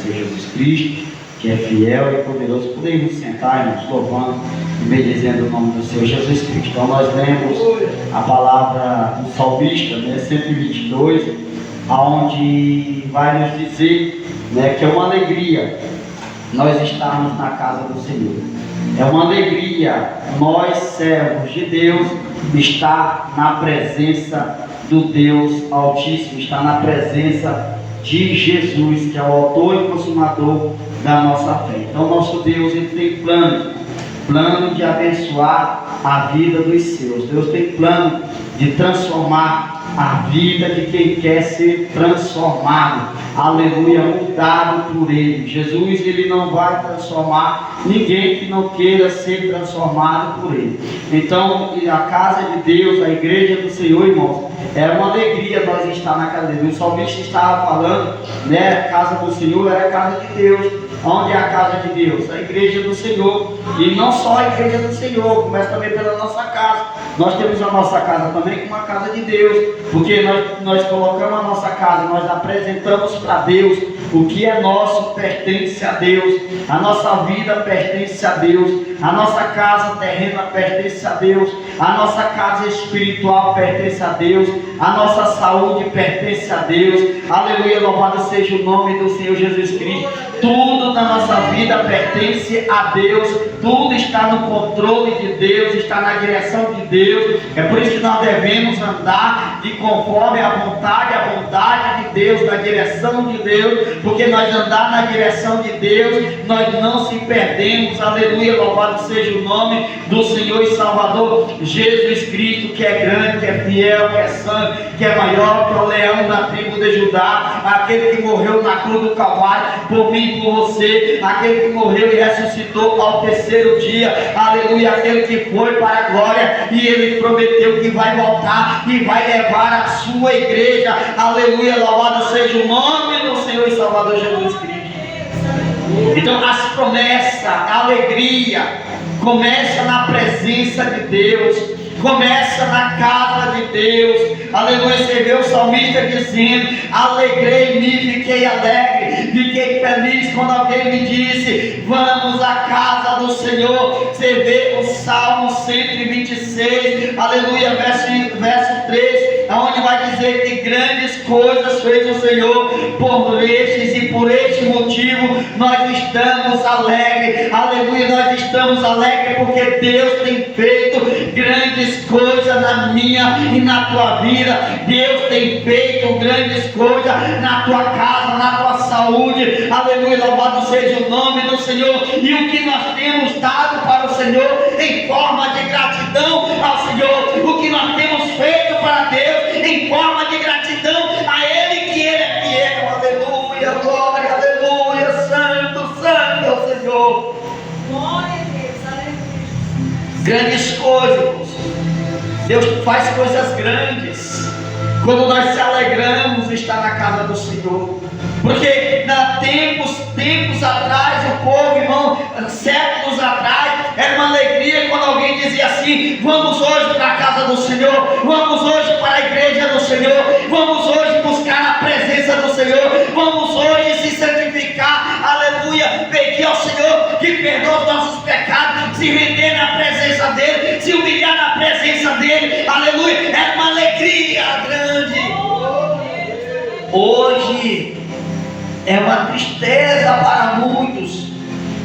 Senhor Jesus Cristo, que é fiel e poderoso. Podemos sentar, irmãos, louvando e bendizendo o nome do Senhor Jesus Cristo. Então nós lemos a palavra do salmista, 122, aonde vai nos dizer, que é uma alegria nós estarmos na casa do Senhor. É uma alegria nós, servos de Deus, estar na presença do Deus Altíssimo, estar na presença de Jesus, que é o autor e consumador da nossa fé. Então nosso Deus, ele tem plano de abençoar a vida dos seus. Deus tem plano de transformar a vida de quem quer ser transformado, aleluia, mudado por Ele. Jesus, Ele não vai transformar ninguém que não queira ser transformado por Ele. Então, a casa de Deus, a igreja do Senhor, irmãos, é uma alegria nós estar na casa de Deus. O salmista estava falando, a casa do Senhor era a casa de Deus. Onde é a casa de Deus? A igreja do Senhor. E não só a igreja do Senhor, começa também pela nossa casa. Nós temos a nossa casa também como uma casa de Deus, porque nós colocamos a nossa casa, nós apresentamos para Deus o que é nosso, pertence a Deus. A nossa vida pertence a Deus. A nossa casa terrena pertence a Deus. A nossa casa espiritual pertence a Deus. A nossa saúde pertence a Deus. Aleluia, louvado seja o nome do Senhor Jesus Cristo. Tudo na nossa vida pertence a Deus. Tudo está no controle de Deus, está na direção de Deus. É por isso que nós devemos andar de conforme a vontade de Deus, na direção de Deus, porque nós andar na direção de Deus, nós não se perdemos. Aleluia, louvado seja o nome do Senhor e Salvador Jesus Cristo, que é grande, que é fiel, que é santo, que é maior que o leão da tribo de Judá, aquele que morreu na cruz do Calvário por mim e por você, aquele que morreu e ressuscitou ao terceiro dia, aleluia, aquele que foi para a glória e ele prometeu que vai voltar e vai levar a sua igreja. Aleluia, louvado seja o nome do Senhor e Salvador Jesus Cristo. Então as promessas, a alegria começa na presença de Deus, começa na casa de Deus. Aleluia, você vê o salmista dizendo: alegrei-me, fiquei alegre, fiquei feliz quando alguém me disse, vamos à casa do Senhor. Você vê o Salmo 126, aleluia, verso 3, onde vai dizer que grandes coisas fez o Senhor por estes, e por este motivo nós estamos alegres. Aleluia, nós estamos alegres porque Deus tem feito grandes coisas na minha e na tua vida. Deus tem feito grandes coisas na tua casa, na tua saúde. Aleluia, louvado seja o nome do Senhor. E o que nós temos dado para o Senhor em forma de gratidão ao Senhor, o que nós temos feito para Deus em forma de gratidão a Ele, que Ele é fiel. Aleluia, glória, aleluia, santo, santo é o Senhor. Glória a Deus, aleluia. Grandes coisas, Deus faz coisas grandes quando nós se alegramos em estar na casa do Senhor. Porque tempos atrás, o povo, irmão, séculos atrás, era uma alegria quando alguém dizia assim: vamos hoje para a casa do Senhor, vamos hoje para a igreja do Senhor, vamos hoje buscar a presença do Senhor, vamos hoje se santificar, aleluia, pedir ao Senhor que perdoe os nossos pecados, se render na presença dEle, se humilhar na presença dEle, aleluia. Era uma alegria grande. Hoje é uma tristeza para muitos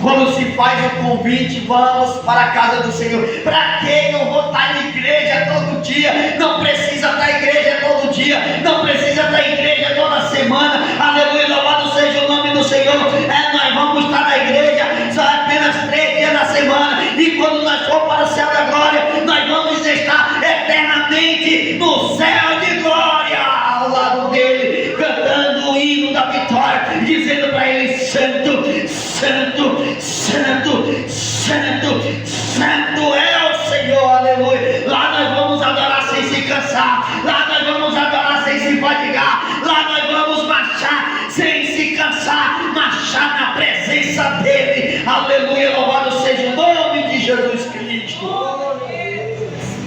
quando se faz o convite: vamos para a casa do Senhor. Para que eu vou estar na igreja todo dia? Não precisa estar na igreja todo dia, não precisa estar na igreja toda semana. Aleluia, louvado seja o nome do Senhor. Nós vamos estar na igreja só apenas 3 dias na semana, e quando nós for para o céu da glória, nós vamos estar eternamente no céu de glória, ao lado dele, cantando o hino da vitória, dizendo para ele: santo, santo, santo, santo, santo é o Senhor. Aleluia. Lá nós vamos adorar sem se cansar, lá nós vamos adorar sem se fadigar, lá nós vamos marchar sem se cansar, marchar na presença dele. Aleluia, louvado seja o nome de Jesus Cristo.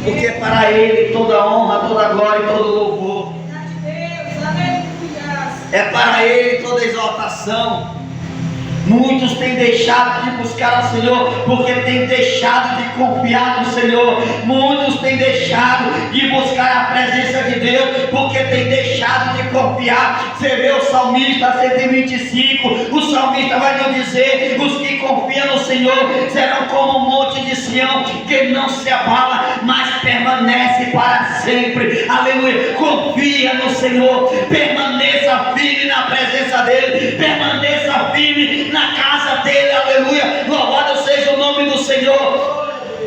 Porque para ele toda honra, toda glória e todo louvor. É para ele toda exaltação. Muitos têm deixado de buscar ao Senhor porque têm deixado de confiar no Senhor. Muitos têm deixado de buscar a presença de Deus porque têm deixado de confiar. Você vê o salmista 125, o salmista vai nos dizer: os que confiam no Senhor serão como o monte de Sião, que não se abala, mas permanece para sempre. Aleluia. Confia no Senhor, permaneça firme na presença dEle, permaneça firme na casa dEle. Aleluia. Louvado seja o nome do Senhor.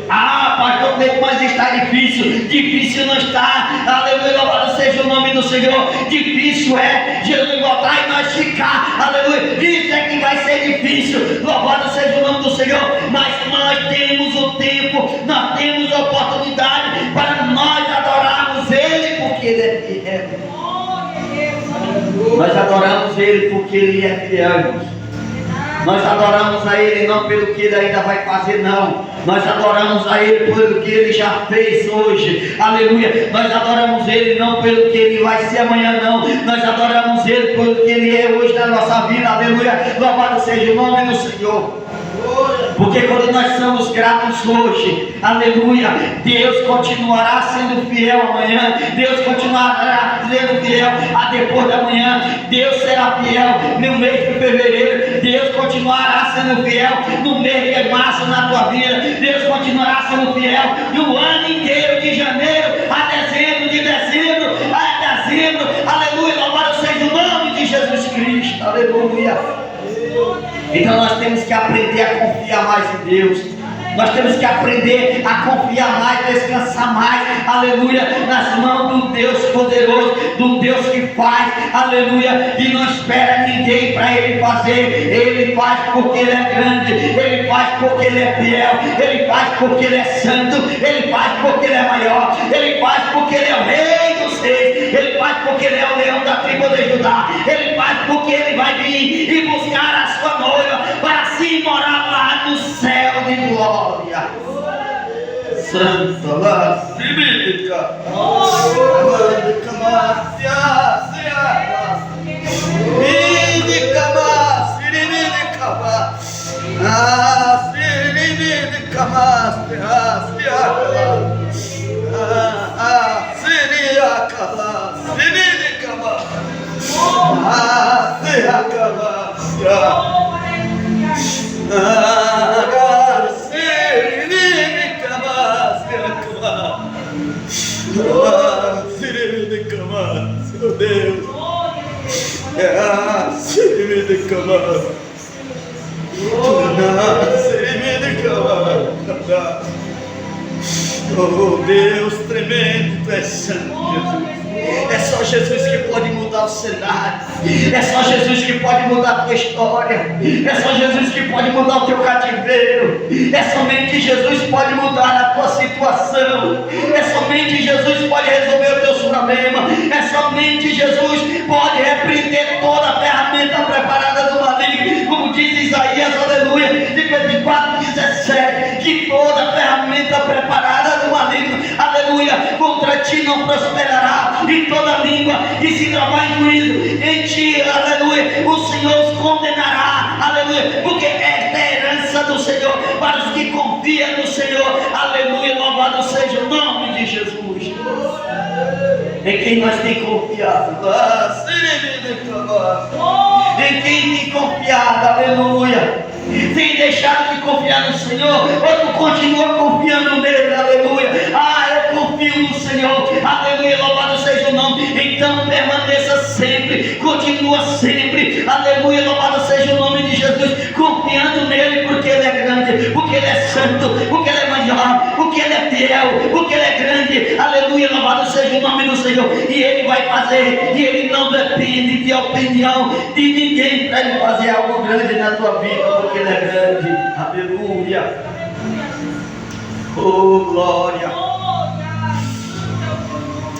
Ah, pastor, mas está difícil. Difícil não está. Aleluia, louvado seja o nome do Senhor. Difícil é Jesus voltar e nós ficar. Aleluia, isso é que vai ser difícil. Louvado seja o nome do Senhor. Mas nós temos o tempo, nós temos a oportunidade para nós adorarmos Ele, porque Ele é fiel. Nós adoramos Ele porque Ele é fiel, irmãos. Nós adoramos a Ele não pelo que Ele ainda vai fazer, não. Nós adoramos a Ele pelo que Ele já fez hoje. Aleluia. Nós adoramos Ele não pelo que Ele vai ser amanhã, não. Nós adoramos Ele pelo que Ele é hoje na nossa vida. Aleluia. Louvado seja o nome do Senhor. Porque quando nós somos gratos hoje, aleluia, Deus continuará sendo fiel amanhã. Deus continuará sendo fiel a depois da manhã. Deus será fiel no mês de fevereiro. Deus continuará sendo fiel no mês de março na tua vida. Deus continuará sendo fiel no ano inteiro, de janeiro a dezembro, de dezembro a dezembro. Aleluia, louvado seja o nome de Jesus Cristo. Aleluia. Então nós temos que aprender a confiar mais em Deus. Nós temos que aprender a confiar mais, descansar mais, aleluia, nas mãos do Deus poderoso, do Deus que faz, aleluia, e não espera ninguém para Ele fazer. Ele faz porque Ele é grande, Ele faz porque Ele é fiel, Ele faz porque Ele é santo, Ele faz porque Ele é maior, Ele faz porque Ele é o Rei dos Reis, Ele faz porque Ele é o leão da tribo de Judá, Ele faz porque Ele vai vir e buscar a sua noiva para se morar lá no céu de glória. Santa lá, Bíblica, meu Deus, oh Deus tremendo, Tu és santo, Jesus. É só Jesus que pode mudar o cenário. É só Jesus que pode mudar a tua história. É só Jesus que pode mudar o teu cativeiro. É somente Jesus que pode mudar a tua situação. É somente Jesus que pode resolver o teu problema. É somente Jesus que pode repreender toda a ferramenta preparada do maligno. Como diz Isaías, aleluia, 54:17, que toda a ferramenta preparada do maligno, aleluia, contra ti não prosperará, e toda língua que se travar em juízo em ti, aleluia, o Senhor os condenará, aleluia, porque esta é a herança do Senhor para os que confiam no Senhor, aleluia, louvado seja o nome de Jesus. Em quem nós temos confiado, em quem tem confiado, aleluia. Tem deixado de confiar no Senhor, ou tu continua confiando nele, aleluia. Ah, eu confio no Senhor, aleluia, louvado seja o nome. Então permaneça sempre, continua sempre, aleluia, louvado seja o nome de Jesus, confiando nele, porque Ele é grande, porque Ele é santo, porque Ele é maior, porque Ele é fiel, porque Ele é grande, aleluia, louvado seja o nome do Senhor. E Ele vai fazer, e Ele não depende de opinião de ninguém para Ele fazer algo grande na tua vida, porque Ele é grande, aleluia. Oh glória,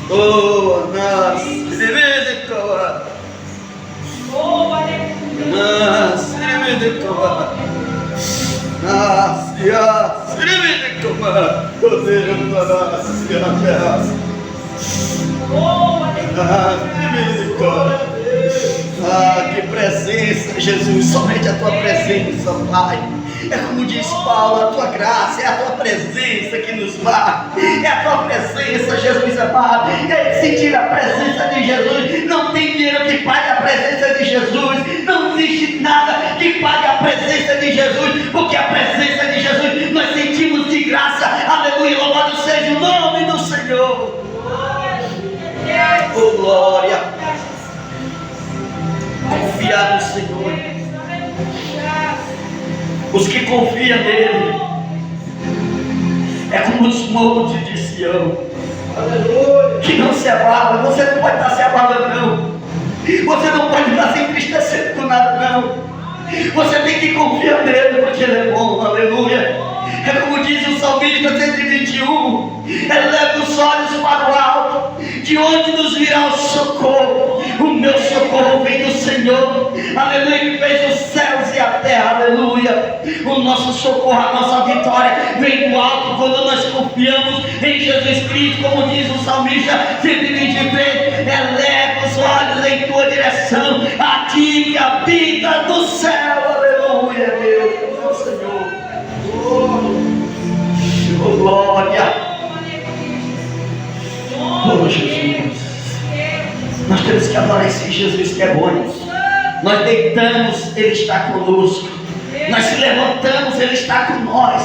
oh nas, Ah, que presença, Jesus, somente a tua presença, Pai. É como diz Paulo, a tua graça, é a tua presença que nos vá. É a tua presença, Jesus amado. É sentir a presença de Jesus. Não tem dinheiro que pague a presença de Jesus. Não existe nada que pague a presença de Jesus, porque a presença de Jesus nós sentimos de graça. Aleluia, louvado seja o nome do Senhor. Oh, glória. Confiar no Senhor. Os que confiam nele é como os montes de Sião, que não se abalam. Você não pode estar se abalando, não. Você não pode estar se entristecendo com nada, não. Você tem que confiar nele, porque ele é bom. Aleluia. É como diz o Salmista 121: eleva os olhos para o alto, de onde nos virá o socorro? O meu socorro vem do Senhor, aleluia, que fez os céus e a terra, aleluia. O nosso socorro, a nossa vitória vem do alto, quando nós confiamos em Jesus Cristo, como diz o Salmista 123: eleva os olhos em tua direção, a ti que habita no céu, aleluia, meu Senhor. Oh, glória. Oh, Jesus. Nós temos que adorar esse Jesus que é bom, irmãos. Nós deitamos, Ele está conosco. Nós se levantamos, Ele está com nós.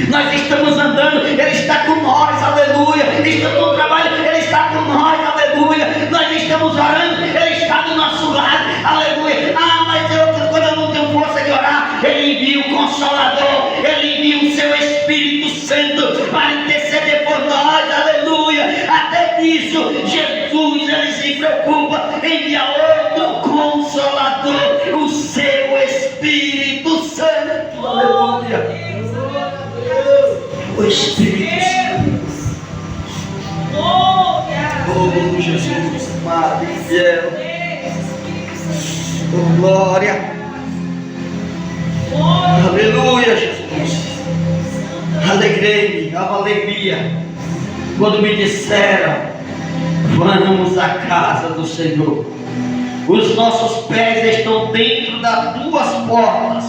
Nós estamos andando, Ele está com nós, aleluia. Estamos no trabalho, Ele está com nós, aleluia. Nós estamos orando, Ele está do nosso lado, aleluia. Ah, mas quando eu não tenho força de orar, Ele envia o Consolador, Ele envia o seu Espírito Santo para interceder por nós, aleluia. Até nisso, Jesus, Ele se preocupa em enviar outro Consolador, o seu Espírito Santo, aleluia. O Espírito Santo. Oh, Jesus, amado e fiel. Oh, glória. Aleluia, Jesus. Alegrei-me, a alegria, quando me disseram: vamos à casa do Senhor. Os nossos pés estão dentro das tuas portas,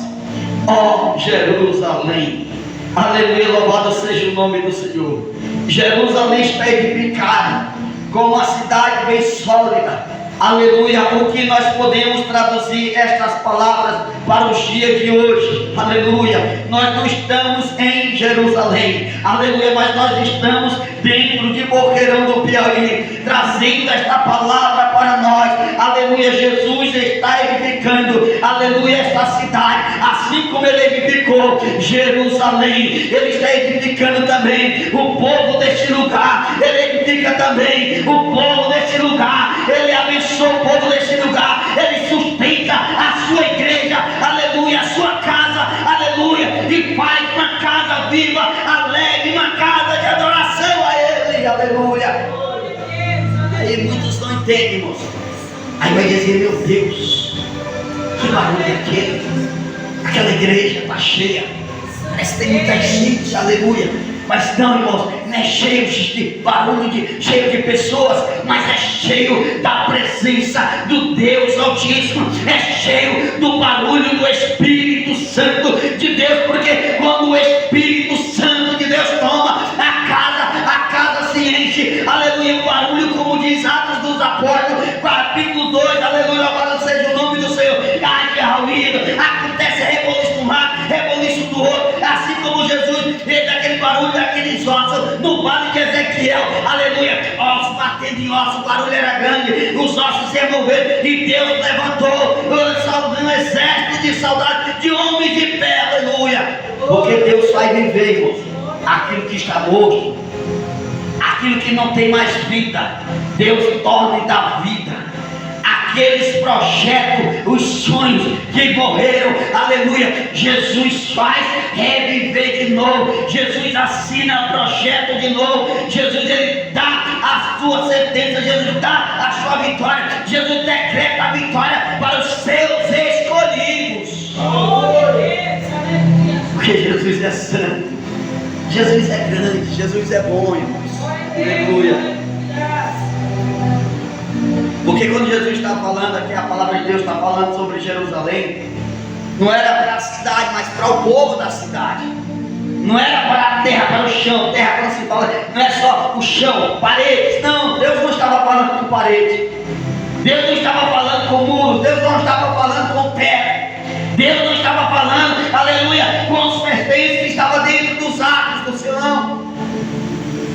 ó Jerusalém. Aleluia, louvado seja o nome do Senhor. Jerusalém está edificada como uma cidade bem sólida. Aleluia, o que nós podemos traduzir estas palavras para os dias de hoje? Aleluia, nós não estamos em Jerusalém, aleluia, mas nós estamos dentro de Boqueirão do Piauí, trazendo esta palavra para nós. Aleluia, Jesus está edificando, aleluia, esta cidade, assim como Ele edificou Jerusalém, Ele está edificando também o povo deste lugar. Ele edifica também o povo deste lugar, Ele abençoa o povo deste lugar, Ele sustenta a sua igreja, aleluia, a sua casa, aleluia, e faz uma casa viva, alegre, uma casa de adoração a Ele, aleluia. Aí muitos não entendem, irmãos. Aí vai dizer: meu Deus, que barulho é aquele? Aquela igreja está cheia, parece que tem muita gente, aleluia. Mas não, irmãos, não é cheio de barulho, cheio de pessoas, mas é cheio da presença do Deus Altíssimo, é cheio do barulho do Espírito Santo de Deus, porque quando o Espírito Santo de Deus toma a casa se enche, aleluia. O barulho, como diz Atos dos Apóstolos, capítulo 2, aleluia, louvado seja o nome do Senhor. Haja ruído, acontece reboliço de um lado, reboliço do outro, assim como Jesus fez aquele barulho daqueles ossos no vale de Ezequiel, aleluia, ossos batendo em ossos, o barulho era grande, os ossos se moveram e Deus levantou um exército de soldados, de homens de pé, aleluia, porque Deus faz viver, irmãos, aquilo que está morto, aquilo que não tem mais vida, Deus torna e dá vida. Aqueles projetos, os sonhos que morreram, aleluia, Jesus faz reviver de novo. Jesus assina o projeto de novo. Jesus, Ele dá a sua sentença, Jesus dá a sua vitória, Jesus decreta a vitória para os seus escolhidos. Porque Jesus é santo, Jesus é grande, Jesus é bom, irmãos. Aleluia. Porque quando Jesus está falando aqui, a palavra de Deus está falando sobre Jerusalém, não era para a cidade, mas para o povo da cidade. Não era para a terra, para o chão. Terra, quando se fala, não é só o chão, paredes. Não, Deus não estava falando com paredes. Deus não estava falando com muros. Deus não estava falando com terra. Deus não estava falando, aleluia, com os pertences que estavam dentro dos atos do Silão.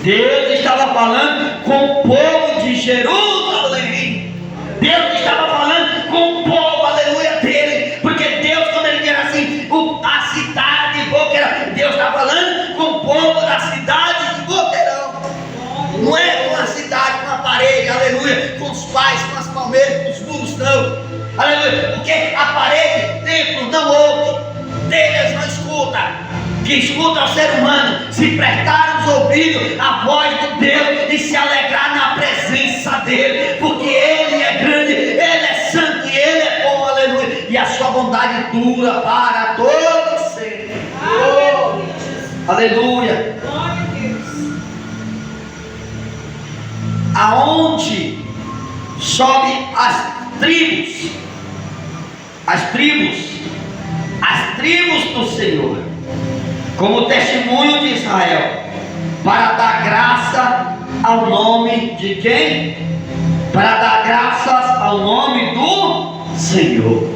Deus estava falando com o povo de Jerusalém. Deus estava falando com o povo, aleluia, dele. Porque Deus, quando ele diz assim, a cidade de Boqueirão, Deus está falando com o povo da cidade de Boqueirão. Não é com a cidade, com a parede, aleluia, com os pais, com as palmeiras, com os muros, não. Aleluia, porque a parede, templo, não ouve, deles não escuta. Que escuta o ser humano, se prestar os ouvidos à voz de Deus e se alegrar na presença dele, porque ele é grande, ele é santo e ele é bom, aleluia, e a sua bondade dura para todos sempre. Aleluia. Glória a Deus. Aonde sobe as tribos do Senhor, como testemunho de Israel, para dar graça ao nome de quem? Para dar graças ao nome do Senhor.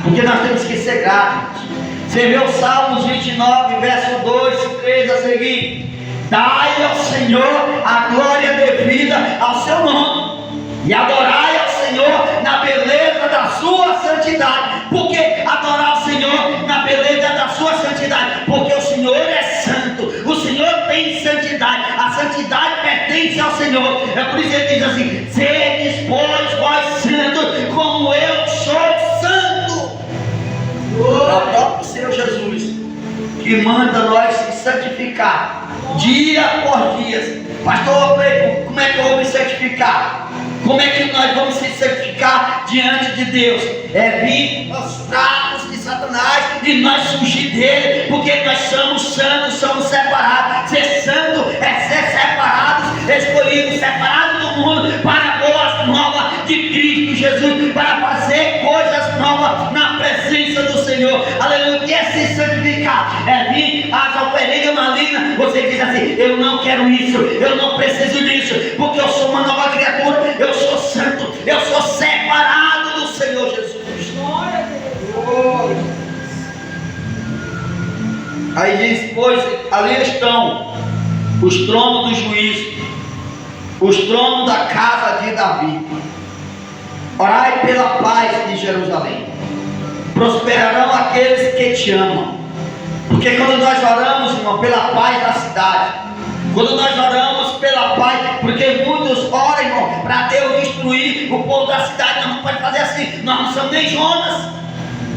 Porque nós temos que ser gratos. Você vê o Salmos 29, verso 2 e 3 a seguir: dai ao Senhor a glória devida ao seu nome, e adorai ao Senhor na beleza da sua santidade. Por que adorar o Senhor na beleza da sua santidade? Porque o Senhor é santo, o Senhor tem santidade, a santidade pertence ao Senhor. É por isso que ele diz assim: sedes, pois, vós santos, como eu sou santo. É o próprio Senhor Jesus que manda nós se santificar dia por dia. Pastor, como é que eu vou me santificar? Como é que nós vamos se santificar diante de Deus? É vir aos tratos de Satanás e nós fugir dele, porque nós somos santos, somos separados. Ser santo é ser separados, escolhidos, separados do mundo para boas novas de Cristo Jesus, para fazer coisas novas na presença do Senhor. Aleluia. Que é se santificar? É vir às oferendas malignas. Você diz assim: eu não quero isso, eu não preciso disso, porque eu sou uma nova criatura, eu sou santo, eu sou separado do Senhor Jesus. Glória a Deus. Aí diz: pois ali estão os tronos do juízo, os tronos da casa de Davi. Orai pela paz de Jerusalém. Prosperarão aqueles que te amam. Porque quando nós oramos, irmão, pela paz da cidade, quando nós oramos pela paz, porque muitos oram, irmão, para Deus destruir o povo da cidade. Nós não podemos fazer assim. Nós não somos nem Jonas.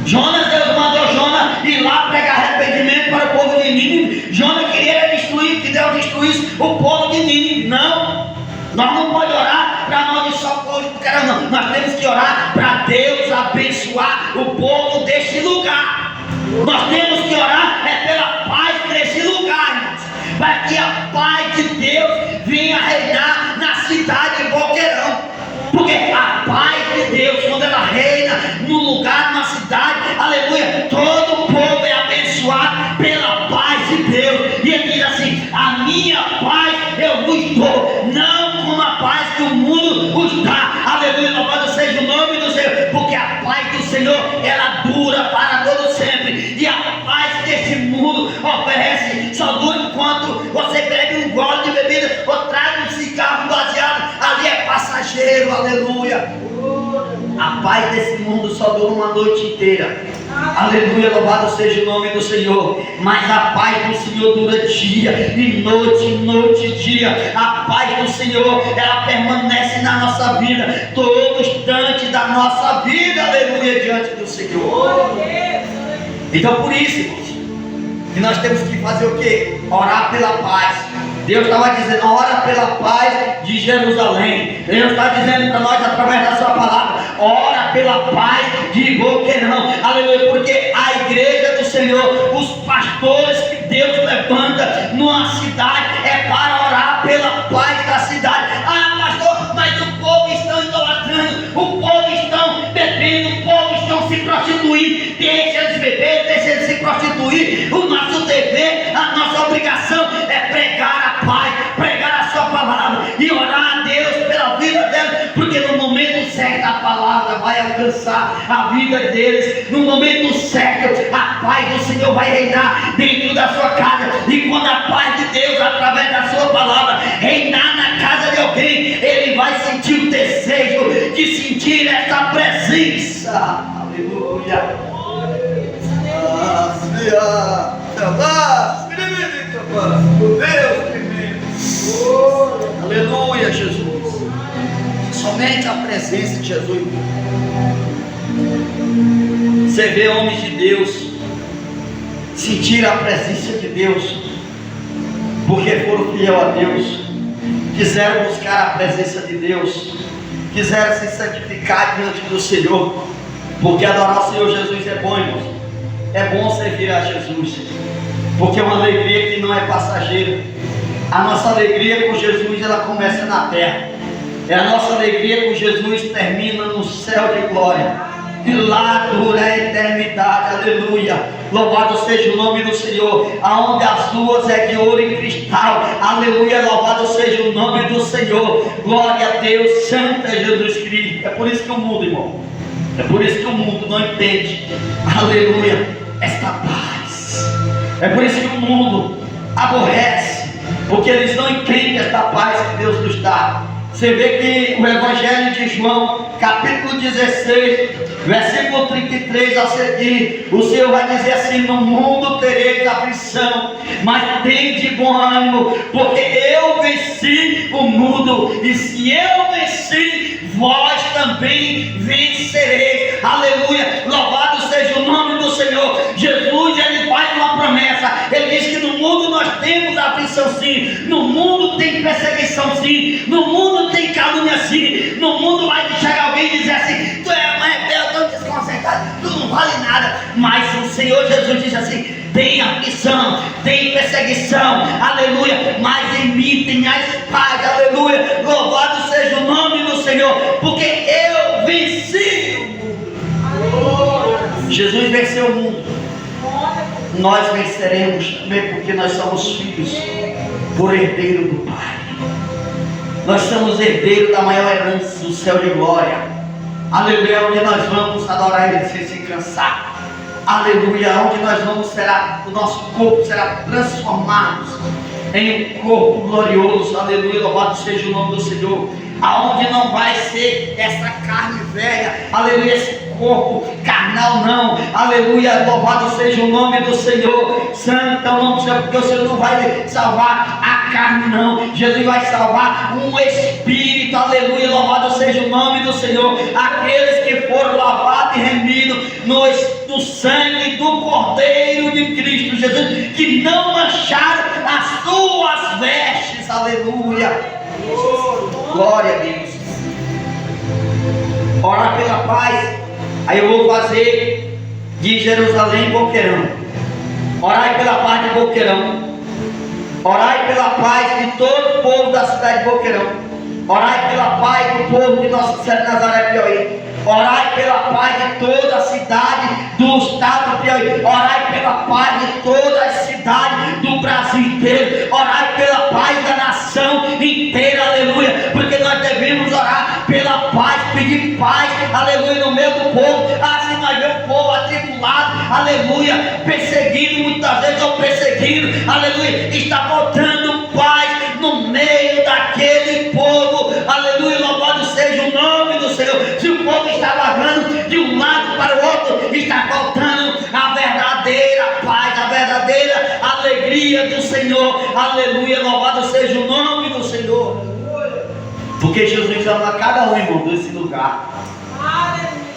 Deus mandou Jonas ir lá pregar arrependimento para o povo de Nínive. Jonas queria destruir, que Deus destruísse o povo de Nínive. Não, nós não podemos orar para nós só povo, não. Nós temos que orar para Deus abençoar o povo deste lugar. Nós temos que orar pela paz desse lugar, irmãos, para que a paz de Deus venha reinar na cidade de Boqueirão. Porque a paz de Deus, quando ela reina no lugar, na cidade, aleluia, todo o povo é abençoado pela paz de Deus. E ele diz assim: a minha paz eu vos dou, não como a paz que o mundo vos dá. Aleluia, louvado seja o nome do Senhor, porque a paz do Senhor, ela dura para todo sempre. E a paz que esse mundo oferece só dura enquanto você bebe um gole de bebida ou traz um cigarro baseado. Ali é passageiro, aleluia. A paz desse mundo só dura uma noite inteira. Aleluia, louvado seja o nome do Senhor. Mas a paz do Senhor dura dia e noite e dia. A paz do Senhor, ela permanece na nossa vida, todo instante da nossa vida, aleluia, diante do Senhor. Então por isso, irmãos, que nós temos que fazer o quê? Orar pela paz. Deus estava dizendo: ora pela paz de Jerusalém. Deus está dizendo para nós através da sua palavra: ora pela paz de Boqueirão. Aleluia, porque a igreja do Senhor, os pastores que Deus levanta numa cidade, é para orar pela paz da cidade. Ah, pastor, mas o povo está idolatrando. ouvir. O nosso dever, a nossa obrigação é pregar a paz, pregar a sua palavra e orar a Deus pela vida deles, porque no momento certo a palavra vai alcançar a vida deles. No momento certo a paz do Senhor vai reinar dentro da sua casa. E quando a paz de Deus, através da sua palavra, reinar na casa de alguém, ele vai sentir o desejo de sentir essa presença. Aleluia. Aleluia, Jesus. Somente a presença de Jesus. Você vê homens de Deus sentir a presença de Deus, porque foram fiel a Deus, quiseram buscar a presença de Deus, quiseram se santificar diante do Senhor, porque adorar o Senhor Jesus é bom, irmãos. É bom servir a Jesus, porque é uma alegria que não é passageira. A nossa alegria com Jesus, ela começa na terra. É a nossa alegria com Jesus termina no céu de glória. E lá dura a eternidade. Aleluia. Louvado seja o nome do Senhor. Aonde as ruas é de ouro e cristal. Aleluia. Louvado seja o nome do Senhor. Glória a Deus. Santo é Jesus Cristo. É por isso que o mundo, irmão, é por isso que o mundo não entende, aleluia, esta paz. É por isso que o mundo aborrece, porque eles não entendem esta paz que Deus nos dá. Você vê que o Evangelho de João, capítulo 16, versículo 33 a seguir, o Senhor vai dizer assim: no mundo tereis aflição, mas tende bom ânimo, porque eu venci o mundo, e se eu venci, vós também vencereis. Aleluia, louvado seja o nome do Senhor. Jesus, ele faz uma promessa, ele diz que no mundo nós temos aflição sim, no mundo tem perseguição sim, no mundo tem calúnia sim, no mundo vai chegar alguém e dizer assim: tu é uma rebelde, tão desconcertado, tu não vale nada. Mas o Senhor Jesus diz assim: tem aflição, tem perseguição, aleluia, mas em mim tem a paz, aleluia, louvado seja o nome do Senhor, porque eu venci o mundo. Jesus venceu o mundo, nós venceremos também, porque nós somos filhos por herdeiro do Pai. Nós somos herdeiros da maior herança, do céu de glória. Aleluia, onde nós vamos adorar Ele sem se cansar. Aleluia, onde nós vamos, o nosso corpo será transformado em um corpo glorioso. Aleluia, louvado seja o nome do Senhor. Aonde não vai ser essa carne velha, aleluia, esse corpo carnal não, aleluia, louvado seja o nome do Senhor. Santo é o nome do Senhor, porque o Senhor não vai salvar a carne não, Jesus vai salvar um espírito, aleluia, louvado seja o nome do Senhor. Aqueles que foram lavados e remidos no sangue do Cordeiro de Cristo Jesus, que não mancharam as suas vestes, aleluia. Glória a Deus. Orar pela paz. Aí eu vou fazer de Jerusalém Boqueirão. Orai pela paz de Boqueirão. Orai pela paz de todo o povo da cidade de Boqueirão. Orai pela paz do povo de Nossa Senhora de Nazaré, Piauí. Orai pela paz de toda a cidade do estado do Piauí. Orai pela paz de todas as cidades do Brasil inteiro. Orai pela paz da nação inteira, aleluia. Porque nós devemos orar pela paz, pedir paz, aleluia, no meio do povo. Assim nós vemos o povo atribulado, aleluia, perseguido, muitas vezes ou perseguido, aleluia, está faltando paz no meio daquele povo, aleluia, louvado seja o nome do Senhor. Se o povo está vagando de um lado para o outro, está faltando a verdadeira paz, a verdadeira alegria do Senhor, aleluia, louvado seja o nome do Senhor. Porque Jesus ama cada um, irmão, desse lugar.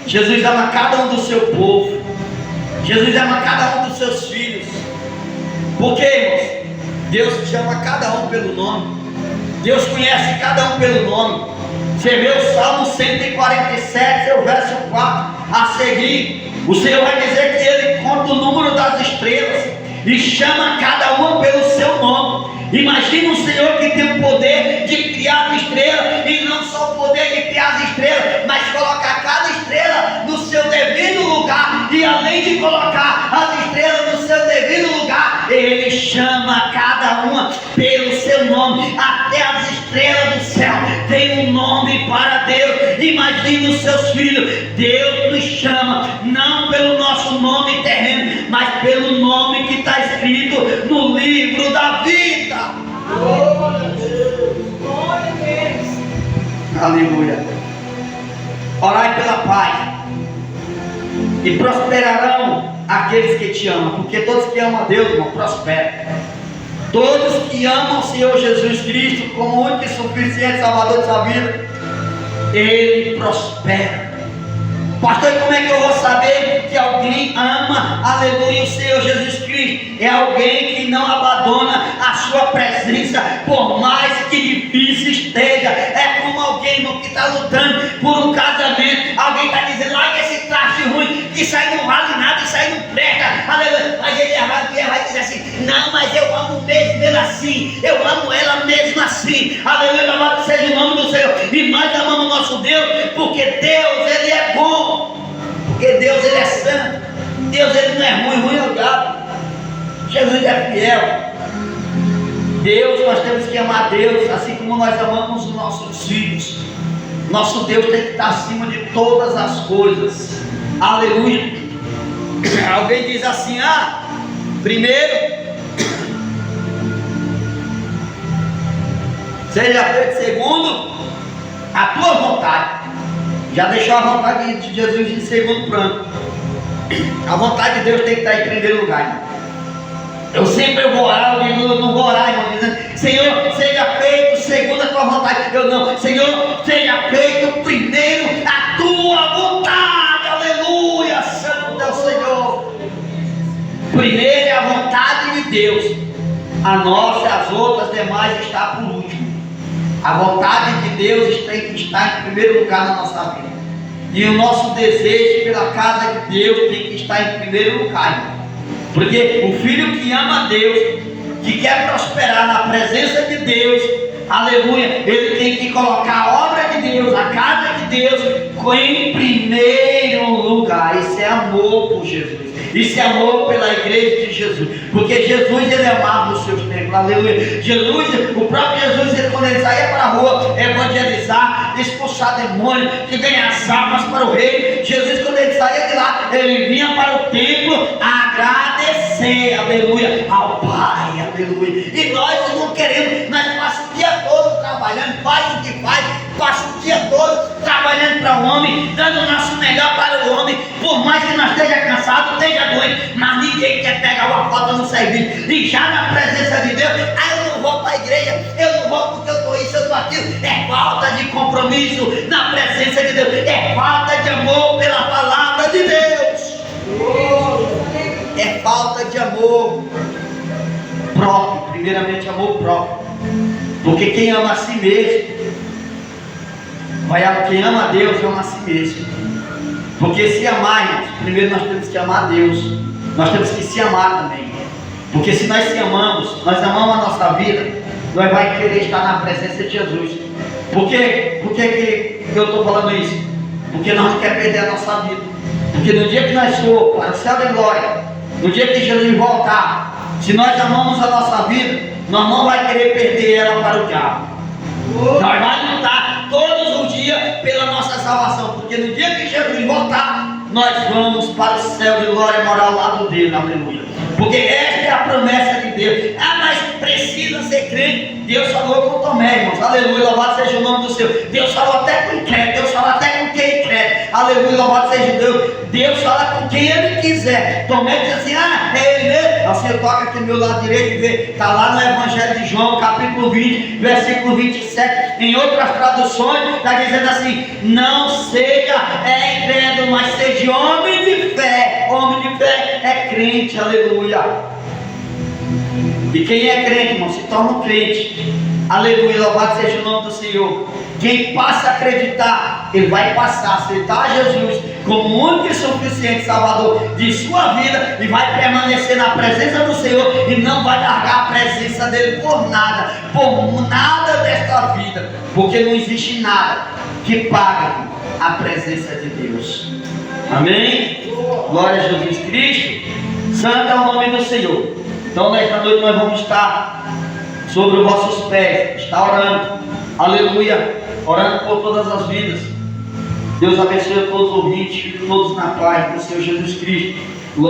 Jesus ama cada um do seu povo. Jesus ama cada um dos seus filhos. Porque, irmãos, Deus chama cada um pelo nome. Deus conhece cada um pelo nome. Você vê o Salmo 147, o verso 4 a seguir. O Senhor vai dizer que Ele conta o número das estrelas e chama cada uma pelo seu nome. Imagina um Senhor que tem o poder de criar as estrelas, e não só o poder de criar as estrelas, mas colocar cada estrela no seu devido lugar, e além de colocar as estrelas no seu devido chama cada uma pelo seu nome, até as estrelas do céu tem um nome para Deus. Imagine os seus filhos. Deus nos chama não pelo nosso nome terreno, mas pelo nome que está escrito no livro da vida. Glória a Deus. Glória a Deus. Aleluia. Orai pela paz, e prosperarão aqueles que te amam, porque todos que amam a Deus, irmão, prosperam. Todos que amam o Senhor Jesus Cristo como único e suficiente Salvador de sua vida, Ele prospera. Pastor, e como é que eu vou saber que alguém ama, aleluia, o Senhor Jesus Cristo? É alguém que não abandona a sua presença, por mais que difícil esteja. É como alguém, irmão, que está lutando por um casamento. Alguém está dizendo, larga esse traste ruim, que isso aí não vale nada, isso aí não presta, aleluia. Mas ele vai dizer assim, não, mas eu amo mesmo ele assim, eu amo ela mesmo assim, aleluia, louvado seja o nome do Senhor. E nós amamos nosso Deus, porque Deus, Ele é bom, porque Deus, Ele é santo, Deus, Ele não é ruim, ruim é o diabo. Jesus é fiel. Deus, nós temos que amar Deus, assim como nós amamos os nossos filhos. Nosso Deus tem que estar acima de todas as coisas, aleluia. Alguém diz assim, primeiro, seja feito segundo a tua vontade. Já deixou a vontade de Jesus em segundo plano. A vontade de Deus tem que estar em primeiro lugar, irmão. Eu sempre vou orar, eu não vou orar, irmão, dizendo, Senhor, seja feito segundo a tua vontade. Eu não, Senhor, seja feito primeiro a tua vontade. Aleluia, santo é o Senhor. Primeiro é a vontade de Deus. A nossa e as outras demais está por último. A vontade de Deus tem que estar em primeiro lugar na nossa vida. E o nosso desejo pela casa de Deus tem que estar em primeiro lugar. Porque o filho que ama a Deus, que quer prosperar na presença de Deus, aleluia, ele tem que colocar a obra de Deus, a casa de Deus, em primeiro lugar. Isso é amor por Jesus. Isso é amor pela igreja de Jesus. Porque Jesus, ele amava os seus templos. Aleluia. Jesus, o próprio Jesus, ele, quando ele saía para a rua evangelizar, expulsar demônios, de ganhar almas para o rei, Jesus, quando ele saía de lá, ele vinha para o templo agradecer, aleluia, ao Pai, aleluia. E nós não queremos, nós passamos o dia todo trabalhando, faz o que faz, passa o dia todo trabalhando para o homem, dando o nosso melhor para o homem, por mais que nós esteja cansado, esteja doente, mas ninguém quer pegar uma foto no serviço, e já na presença de Deus, eu não vou para a igreja, eu não vou porque eu estou isso, eu estou aquilo. É falta de compromisso na presença de Deus, é falta de amor pela palavra de Deus, é falta de amor próprio, primeiramente amor próprio. Porque quem ama a si mesmo, quem ama a Deus ama a si mesmo. Porque se amarmos, primeiro nós temos que amar a Deus, nós temos que se amar também. Porque se nós se amamos, nós amamos a nossa vida, nós vamos querer estar na presença de Jesus. Por que eu estou falando isso? Porque nós não queremos perder a nossa vida. Porque no dia que nós for para o céu da glória, no dia que Jesus voltar, se nós amamos a nossa vida, nós não vamos querer perder ela para o diabo. Nós vamos lutar todos os dias pela nossa salvação, porque no dia que Jesus voltar, nós vamos para o céu de glória morar ao lado dele, aleluia. Porque esta é a promessa de Deus. Mas precisa ser crente. Deus falou com Tomé, irmãos, aleluia, louvado seja o nome do Senhor. Deus falou até com quem, Deus fala até com quem quer, aleluia, louvado seja Deus. Deus fala com quem Ele quiser. Tomé diz assim, é Ele mesmo. Assim eu toco aqui do meu lado direito e vê, está lá no Evangelho de João, capítulo 20, versículo 27. Em outras traduções, está dizendo assim, não seja incrédulo, mas seja homem de fé. Homem de fé é crente, aleluia. E quem é crente, irmão, se torna um crente, aleluia, louvado seja o nome do Senhor. Quem passa a acreditar, ele vai passar a aceitar Jesus como o único e suficiente Salvador de sua vida, e vai permanecer na presença do Senhor, e não vai largar a presença dele por nada desta vida, porque não existe nada que pague a presença de Deus. Amém? Glória a Jesus Cristo. Santo é o nome do Senhor. Então nesta noite nós vamos estar sobre os vossos pés, está orando, aleluia, orando por todas as vidas. Deus abençoe a todos os ouvintes, fiquem todos na paz do Senhor Jesus Cristo.